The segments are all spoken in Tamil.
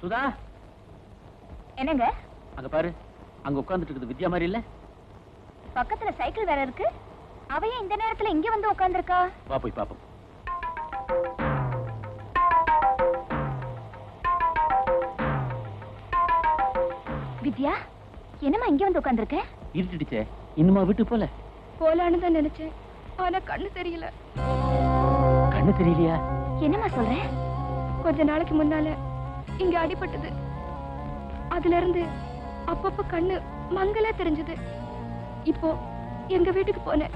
சுதா, என்னங்க? அங்க பாரு, அங்க உட்கார்ந்துட்டு இருக்குது வித்யா மாதிரி இல்ல? பக்கத்துல சைக்கிள் வேற இருக்கு. அவையே இந்த நேரத்துல இங்க வந்து உட்கார்ந்திருக்கா? வா போய் பாப்போம். வித்யா, என்னம்மா இங்க வந்து உட்கார்ந்திருக்க? இருட்டுடுச்சே, இன்னுமா வீட்டுக்கு போல? போலான்னு தான் நினைச்சேன், ஆனா கண்ணு தெரியல. கண்ணு தெரியலையா? என்னம்மா சொல்ற? கொஞ்ச நாளைக்கு முன்னால இங்க அடிபட்டது. அதுல இருந்து அப்பப்ப கண்ணு மங்கலா தெரிஞ்சது. இப்போ எங்க வீட்டுக்கு போனேன்,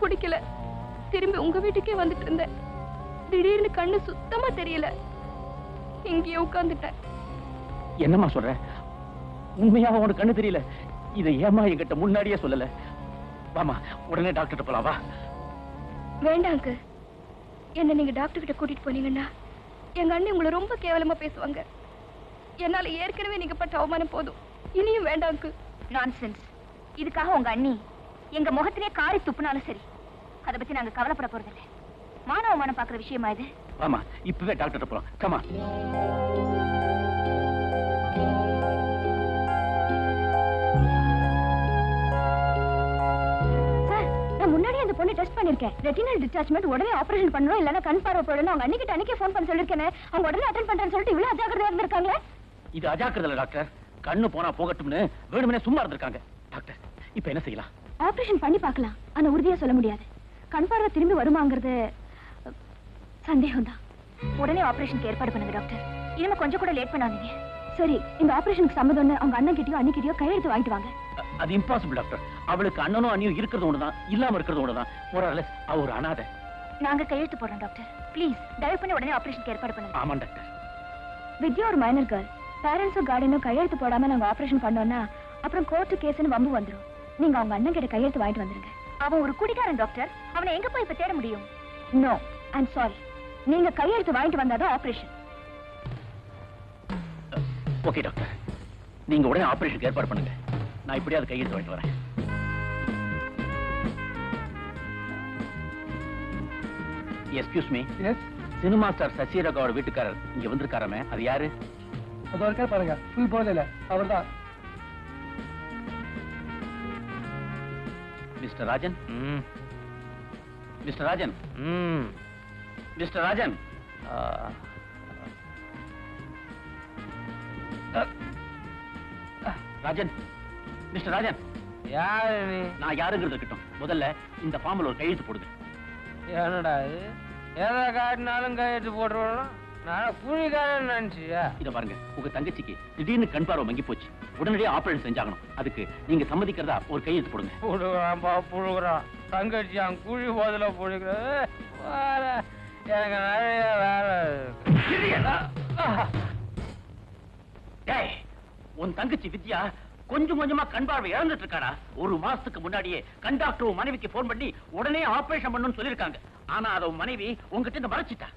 பிடிக்கல. திரும்பி உங்க வீட்டுக்கே வந்துட்டு இருந்தேன். திடீர்னு கண்ணு சுத்தமா தெரியல. இங்கேயே உட்கார்ந்துட்டேன். என்னம்மா சொல்ற? உண்மையாக உனக்கு கண்ணு தெரியல? இதை ஏமா என்கிட்ட முன்னாடியே சொல்லல? வாமா, உடனே டாக்டர் போலாம் வா. வேண்டாங்க, என்ன நீங்க டாக்டர் கிட்ட கூட்டிட்டு போனீங்கன்னா எங்க அண்ணி உங்களை ரொம்ப கேவலமா பேசுவாங்க. என்னால ஏற்கனவே நீங்க பட்ட அவமானம் போதும், இனியும் வேண்டாங்க. நான்சென்ஸ். இதுக்காக உங்க அண்ணி எங்க முகத்திலே காரி துப்புனாலும் சரி, அதை பத்தி நாங்க கவலைப்பட போறதில்லை. மானவ மானம் பாக்குற விஷயமா இது? வாமா, இப்பவே டாக்டர் போலாம். கமா. முன்னாடியே அந்த பொண்ணு டெஸ்ட் பண்ணிருக்கேன். ரெட்டினல் டிட்டாச்மென்ட், உடனே ஆபரேஷன் பண்ணனும், இல்லனா கண் பார்வை போயிடணும். அவங்க அன்னைக்கு அன்னைக்கே ஃபோன் பண்ணி சொல்லிருக்கேனே, அவங்க உடனே அட்டெண்ட் பண்றேன்னு சொல்லிட்டு இவ்வளவு அஜாக்கிரதையா இருந்திருக்காங்க. இது அஜாக்கிரதை இல்ல டாக்டர், கண்ணு போனா போகட்டும்னு வேணுமனே சும்மா இருந்திருக்காங்க. டாக்டர், இப்போ என்ன செய்யலாம்? ஆபரேஷன் பண்ணி பார்க்கலாம், ஆனா உறுதியா சொல்ல முடியாது. கண் பார்வை திரும்பி வருமாங்கிறது சந்தேகம்தான். உடனே ஆபரேஷனுக்கு ஏற்பாடு பண்ணுங்க டாக்டர். இனிமே கொஞ்சம் கூட லேட் பண்ணாதீங்க. சரி, இந்த ஆபரேஷனுக்கு சம்மதம்னு அவங்க அண்ணன் கிட்டயோ அண்ணிக்கிட்டயோ கையெழுத்து வாங்கிட்டு வாங்க. அது இம்பாசிபிள் டாக்டர். அவளுக்கு அண்ணனும் அண்ணியும் இருக்கிறது ஒண்ணுதான், இல்லாம இருக்கிறது ஒண்ணுதான். மோரலஸ் அவ ஒரு அனாதை. நாங்க கையெழுத்து போடுறோம் டாக்டர். ப்ளீஸ் தயவு பண்ணி உடனே ஆபரேஷனுக்கு ஏற்பாடு பண்ணுங்க. ஆமா டாக்டர். வித்யா ஒரு மைனர் கேர்ள். பேரண்ட்ஸும் கார்டனும் கையெழுத்து போடாம நாங்க ஆபரேஷன் பண்ணோம்னா அப்புறம் கோர்ட்டு கேஸ்னு வம்பு வந்துரும். நீங்க அவங்க அண்ணன் கிட்ட கையெழுத்து வாங்கிட்டு வந்துருங்க. அவன் ஒரு குடிகாரன் டாக்டர், அவனை எங்க போய் இப்ப தேட முடியும்? No, I am sorry. நீங்க கையெழுத்து வாங்கிட்டு வந்தாதான் ஆபரேஷன். ஓகே டாக்டர், நீங்க உடனே ஆபரேஷனுக்கு ஏற்பாடு பண்ணுங்க. நான் இப்படியாவது கையெழுத்து வாங்கிட்டு வரேன். Excuse me. Yes. Cinema star சசிரகாவோட வீட்டுக்காரர் இங்க வந்திருக்காரமே, அது யாரு? அது இருக்கா பாருங்க, ஃபுல் போதையில அவர்தான். Mister Rajan. Mister Rajan. Mister Rajan. Rajan, mister Rajan. யாரு நீ? நான் யாருங்கிறது இருக்கட்டும், முதல்ல இந்த ஃபார்ம்ல ஒரு கையெழுத்து போடுங்க. என்னடா இது? எதை காட்டினாலும் கையெழுத்து போட்டுருவோம். நான் புரிகாரன்னு நினைச்சியா? இத பாருங்க, உங்க தங்கச்சிக்கு திடீர்னு கண் பார்வை மங்கி போச்சு. உடனடியே ஆபரேஷன் செஞ்சாகணும். அதுக்கு நீங்க சம்மதிக்கிறதா ஒரு கையெழுத்து போடுங்க. புழுகுறான்பா புழுகுறான். தங்கச்சி அவன் குழி போதில புழுகிறது. எனக்கு நிறைய வேலை இருக்கு. உன் தங்கச்சி வித்யா கொஞ்சம் கொஞ்சமா கண் பார்வை இழந்துட்டு இருக்காடா. ஒரு மாசத்துக்கு முன்னாடியே கண் டாக்டர் மனைவிக்கு போன் பண்ணி உடனே ஆபரேஷன் பண்ணணும்னு சொல்லிருக்காங்க. ஆனா அத மனைவி உங்ககிட்ட மறைச்சிட்டா.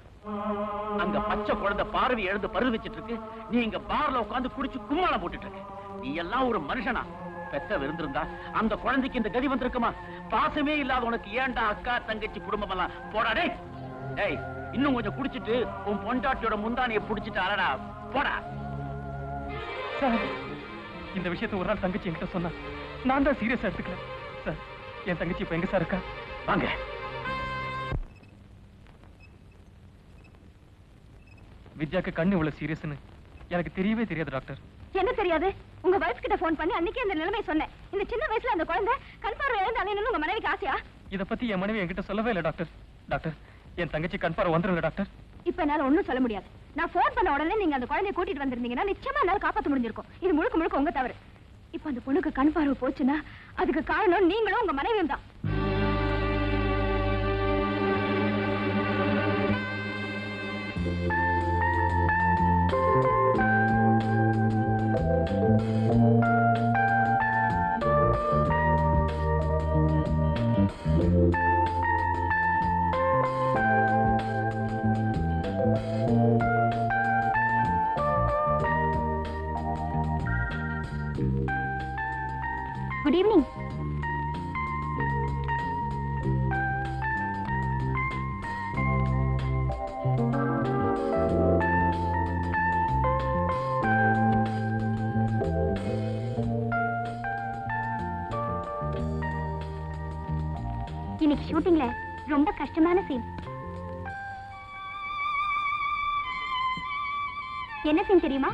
அங்க பச்சை குழந்தை பார்வை எழுந்து பருது வச்சிட்டு இருக்கு. நீ இங்க பார்ல உட்கார்ந்து குடிச்சு கும்மாளம் போட்டுட்டு இருக்க. நீ எல்லாம் ஒரு மனுஷனா? பெத்த விருந்திருந்தா அந்த குழந்தைக்கு இந்த கதி வந்திருக்குமா? பாசமே இல்லாத உனக்கு ஏன்டா அக்கா தங்கச்சி குடும்பம் எல்லாம்? போடாடே. டேய், இன்னும் கொஞ்சம் குடிச்சிட்டு உன் பொண்டாட்டியோட முந்தானையை புடிச்சிட்டு அலடா. போடா. சார், இந்த விஷயத்தை ஒரு நாள் தங்கச்சி என்கிட்ட சொன்னா நான் தான் சீரியஸா எடுத்துக்கல சார். என் தங்கச்சி இப்ப எங்க சார் இருக்கா? வாங்க. வித்யாக்கு கண்ணு இவ்வளவு சீரியஸ்னு எனக்கு தெரியவே தெரியாது டாக்டர். என்ன தெரியாது? உங்க வைஃப் கிட்ட போன் பண்ணி அன்னைக்கே அந்த நிலைமை சொன்னேன். இந்த சின்ன வயசுல அந்த குழந்தை கண் பார்வை இழந்து அலையணும்னு உங்க மனைவிக்கு ஆசையா? இத பத்தி என் மனைவி என்கிட்ட சொல்லவே இல்லை டாக்டர். டாக்டர், என் தங்கச்சி கண் பார்வை வந்துருங்க டாக்டர். இப்ப என்னால ஒண்ணும் சொல்ல முடியாது. நான் போன் பண்ண உடனே நீங்க அந்த குழந்தையை கூட்டிட்டு வந்திருந்தீங்கன்னா நிச்சயமா என்னால காப்பாத்த முடிஞ்சிருக்கும். இது முழுக்க முழுக்க உங்க தவறு. இப்ப அந்த பொண்ணுக்கு கண் பார்வை போச்சுன்னா அதுக்கு காரணம் நீங்களும் உங்க மனைவியும் தான். Good evening. இன்னைக்கு ஷூட்டிங்ல ரொம்ப கஷ்டமான சீன். என்ன சீன் தெரியுமா?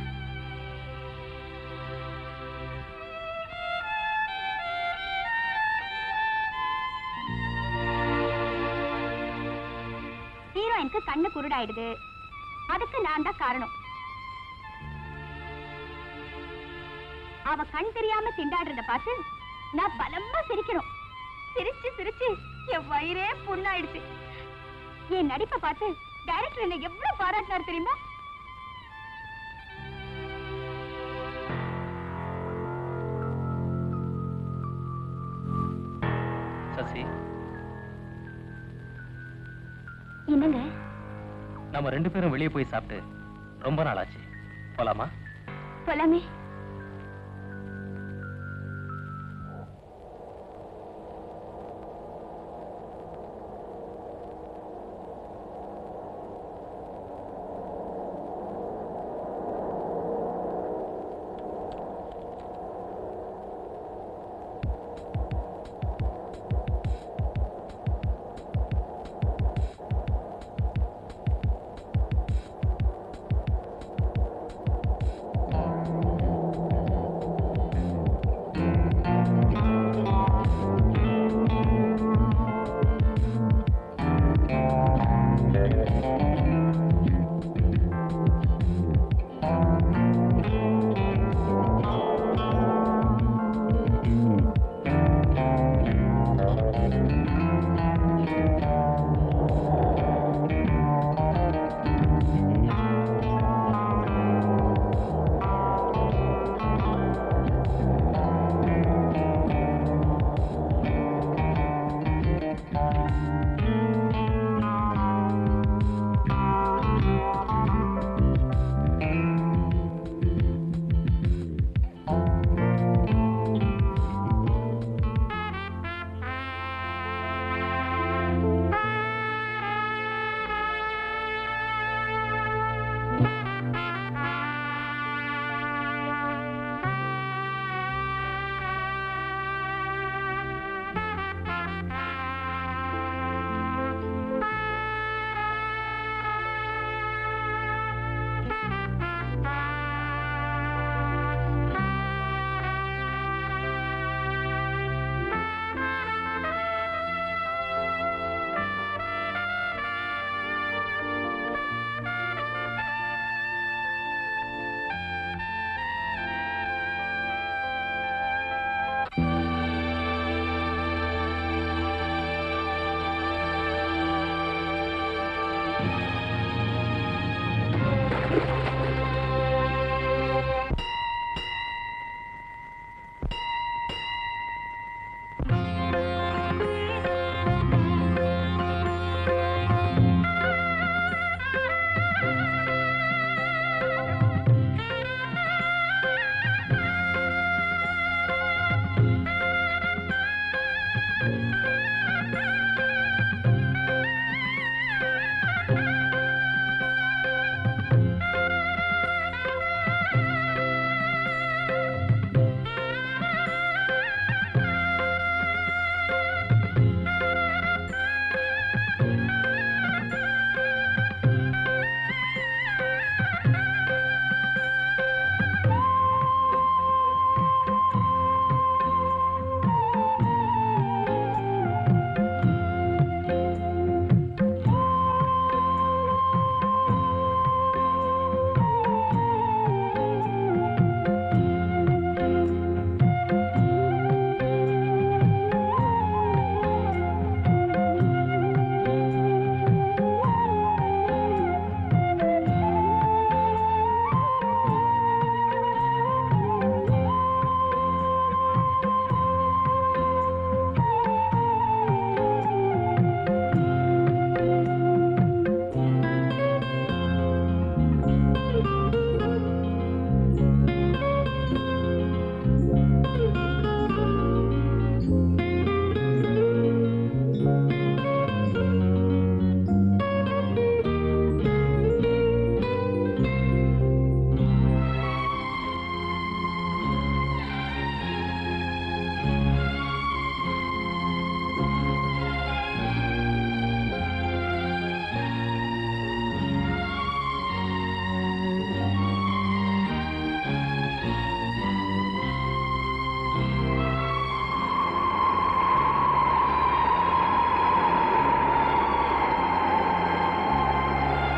ஹீரோயினுக்கு கண்ணு குருடாயிடுது. அதுக்கு நான் தான் காரணம். அவ கண் தெரியாம திண்டாடுறத பார்த்து நான் பலமா சிரிக்கணும். சிரிச்சு சிரிச்சு என் வயிறே புண்ணாயிடுச்சு. என் நடிப்பை பார்த்து டைரக்டர் என்ன எவ்வளவு பாராட்டினார் தெரியுமா? சசி, என்னங்க? நம்ம 2 பேரும் வெளியே போய் சாப்பிட்டு ரொம்ப நாள் ஆச்சு. போலாமா? போலாமே.